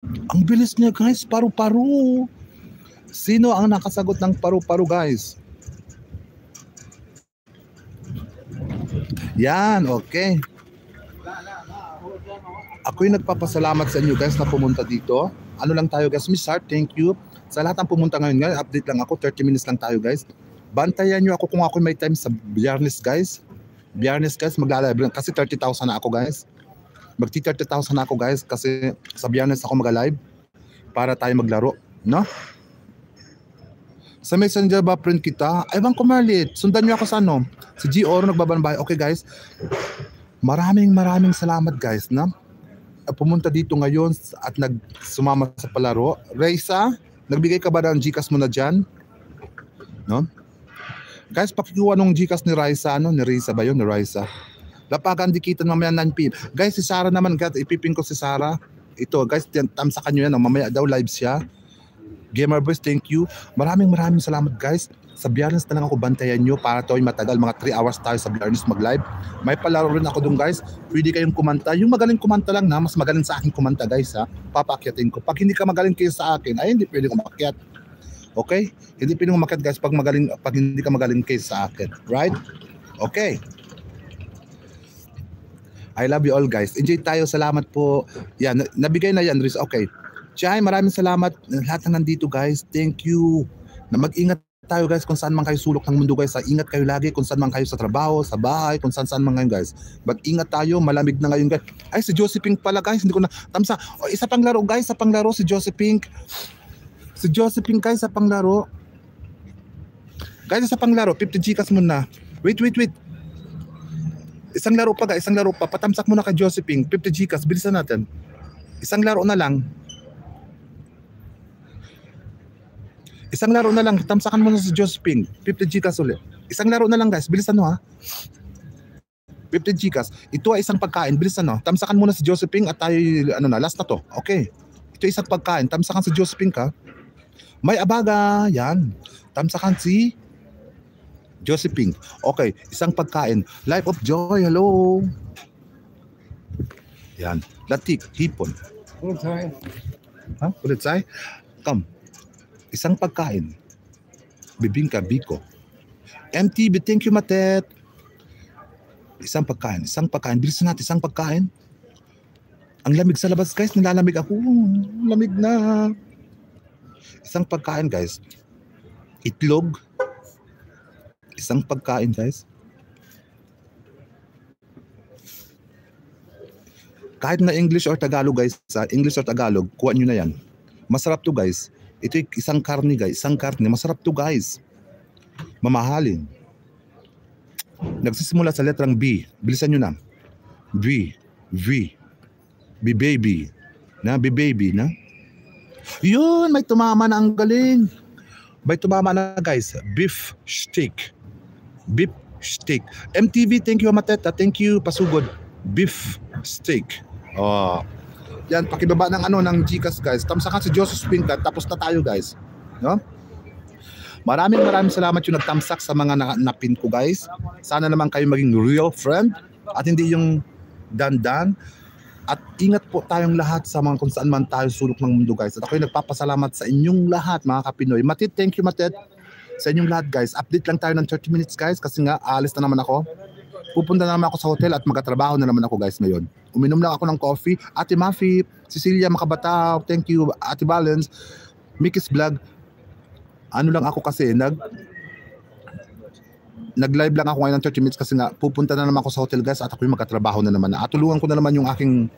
Ang bilis niya guys, paru-paru. Sino ang nakasagot ng paru-paru guys? Yan, okay. Ako'y nagpapasalamat sa inyo guys na pumunta dito. Ano lang tayo guys, Miss Hart, thank you. Sa lahat ng pumunta ngayon guys, update lang ako, 30 minutes lang tayo guys. Bantayan nyo ako kung ako may time sa Biyernes guys. Biyernes guys, magla-live kasi 30,000 na ako guys. Magti 30,000 na ako guys kasi sa Biyernes ako mag-live para tayo maglaro, no? Sa Messenger ba print kita? Ewan ko Marlit, sundan nyo ako sa ano? Si G Oro nagbabanbay. Okay guys, maraming salamat guys na pumunta dito ngayon at sumama sa palaro. Raisa, nagbigay ka ba ng Gcash mo na dyan? No? Guys, pakikuha nung Gcash ni Raisa, ano? Ni Raisa ba yun? Ni Raisa. Lapagan dikitan mamaya 9pm. Guys, si Sarah naman, guys, ipipin ko si Sarah. Ito, guys, tamsakan nyo yan. Mamaya daw live siya. Gamer Boys, thank you. Maraming salamat, guys. Sa Biyernes na lang ako bantayan nyo para to'y matagal. Mga 3 hours tayo sa Biyernes mag-live. May palaro rin ako dun, guys. Pwede kayong kumanta. Yung magaling kumanta lang na, mas magaling sa akin kumanta, guys, ha. Papakyatin ko. Pag hindi ka magaling kayo sa akin, ay hindi pwede umakyat. Okay? Hindi pwede umakyat, guys, pag hindi ka magaling kayo sa akin. Right? Okay. I love you all guys. Enjoy tayo. Salamat po. Yan, nabigay na yan, Riz. Okay. Chay, maraming salamat. Lahat na nandito guys. Thank you. Na mag-ingat tayo guys kung saan man kayo sulok ng mundo guys. Ingat kayo lagi kung saan man kayo sa trabaho, sa bahay, kung saan man ngayon guys. Mag-ingat tayo. Malamig na ngayon guys. Ay, si Josephine pala guys. Hindi ko na tamsa. Oh, isa pang laro guys. Sa panglaro si Josephine. Si Josephine guys sa panglaro. Guys, sa panglaro. 50 Gcash muna. Wait. Isang laro pa guys, isang laro pa. Patamsak muna kay Josephine, 50 Gcash, bilisan natin. Isang laro na lang. Isang laro na lang, tamsakan mo na si Josephine, 50 Gcash ulit. Isang laro na lang guys, bilisan mo ha. 50 Gcash. Ito ay isang pagkain, bilisan no. Tamsakan muna si Josephine at tayo, ano na, last na to. Okay. Ito ay isang pagkain, tamsakan si Josephine ka. May abaga, yan. Tamsakan si Josephine. Okay, isang pagkain. Life of Joy, hello. Yan. Latik, hipon. Ulitsay. Ha? Ulitsay? Come. Isang pagkain. Bibingka, biko. MTV, thank you, Matet. Isang pagkain. Bilisan natin, isang pagkain. Ang lamig sa labas, guys. Nilalamig ako. Lamig na. Isang pagkain, guys. Itlog. Isang pagkain guys. Kahit na English or Tagalog guys, sa English or Tagalog, kuha nyo na yan. Masarap to guys. Ito isang karne guys, isang karne. Masarap to guys. Mamahalin. Nagsisimula sa letrang B. Bilisan nyo na. B baby. Na, B baby na. Yun, may tumama na, ang galing. May tumama na guys. Beef steak. MTV, thank you Mateta, thank you Pasugod. Beef steak. Oh. Yan, pakibaba ng ng Gcash guys. Tamsakan si Joseph Pinkat, tapos na tayo guys. No? Maraming salamat yung nagtamsak sa mga napin ko guys. Sana naman kayo maging real friend at hindi yung dandan. At ingat po tayong lahat sa mga kung saan man tayo sulok ng mundo guys. At ako'y nagpapasalamat sa inyong lahat mga kapinoy. Matit, thank you Matit. Sa inyong lahat guys, update lang tayo ng 30 minutes guys kasi nga aalis na naman ako. Pupunta na naman ako sa hotel at magkatrabaho na naman ako guys ngayon. Uminom lang ako ng coffee. Ate Mafi, Cecilia Makabataw, thank you. Ate Balance, Mickey's Vlog. Ano lang ako kasi, nag-live lang ako ngayon ng 30 minutes kasi nga pupunta na naman ako sa hotel guys at ako'y magkatrabaho na naman. At tulungan ko na naman yung aking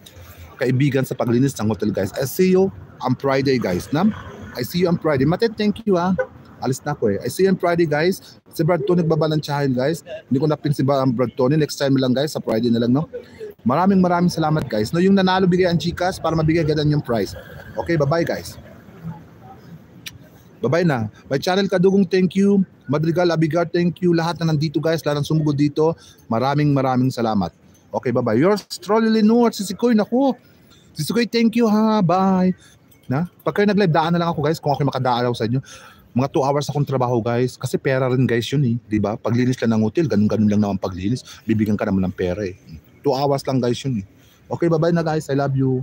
kaibigan sa paglinis ng hotel guys. I see you on Friday guys. I see you on Friday. Matet, thank you ha. Alis na ako eh. I see you on Friday guys. Si Brad Tony nagbaba ng tsahin guys. Hindi ko napin si Brad Tony. Next time lang guys. Sa Friday na lang no. Maraming salamat guys. No, yung nanalo bigay ang Gcash para mabigay ganun yung prize. Okay, bye-bye guys. Bye-bye na. By Channel Kadugong, thank you. Madrigal, Abigar, thank you. Lahat na nandito guys. Lahat ng sumugod dito. Maraming salamat. Okay, bye-bye. Yours, Trolley Lenore, si Sikoy. Naku. Si Sikoy, thank you ha. Bye. Na? Pag kayo nag-live, daan na lang ako guys. Kung ako makadaalaw sa inyo. Mga 2 hours akong trabaho guys. Kasi pera rin guys yun eh. Diba? Paglinis lang ng hotel, ganun-ganun lang naman paglinis. Bibigyan ka naman ng pera eh. 2 hours lang guys yun eh. Okay, bye-bye na guys. I love you.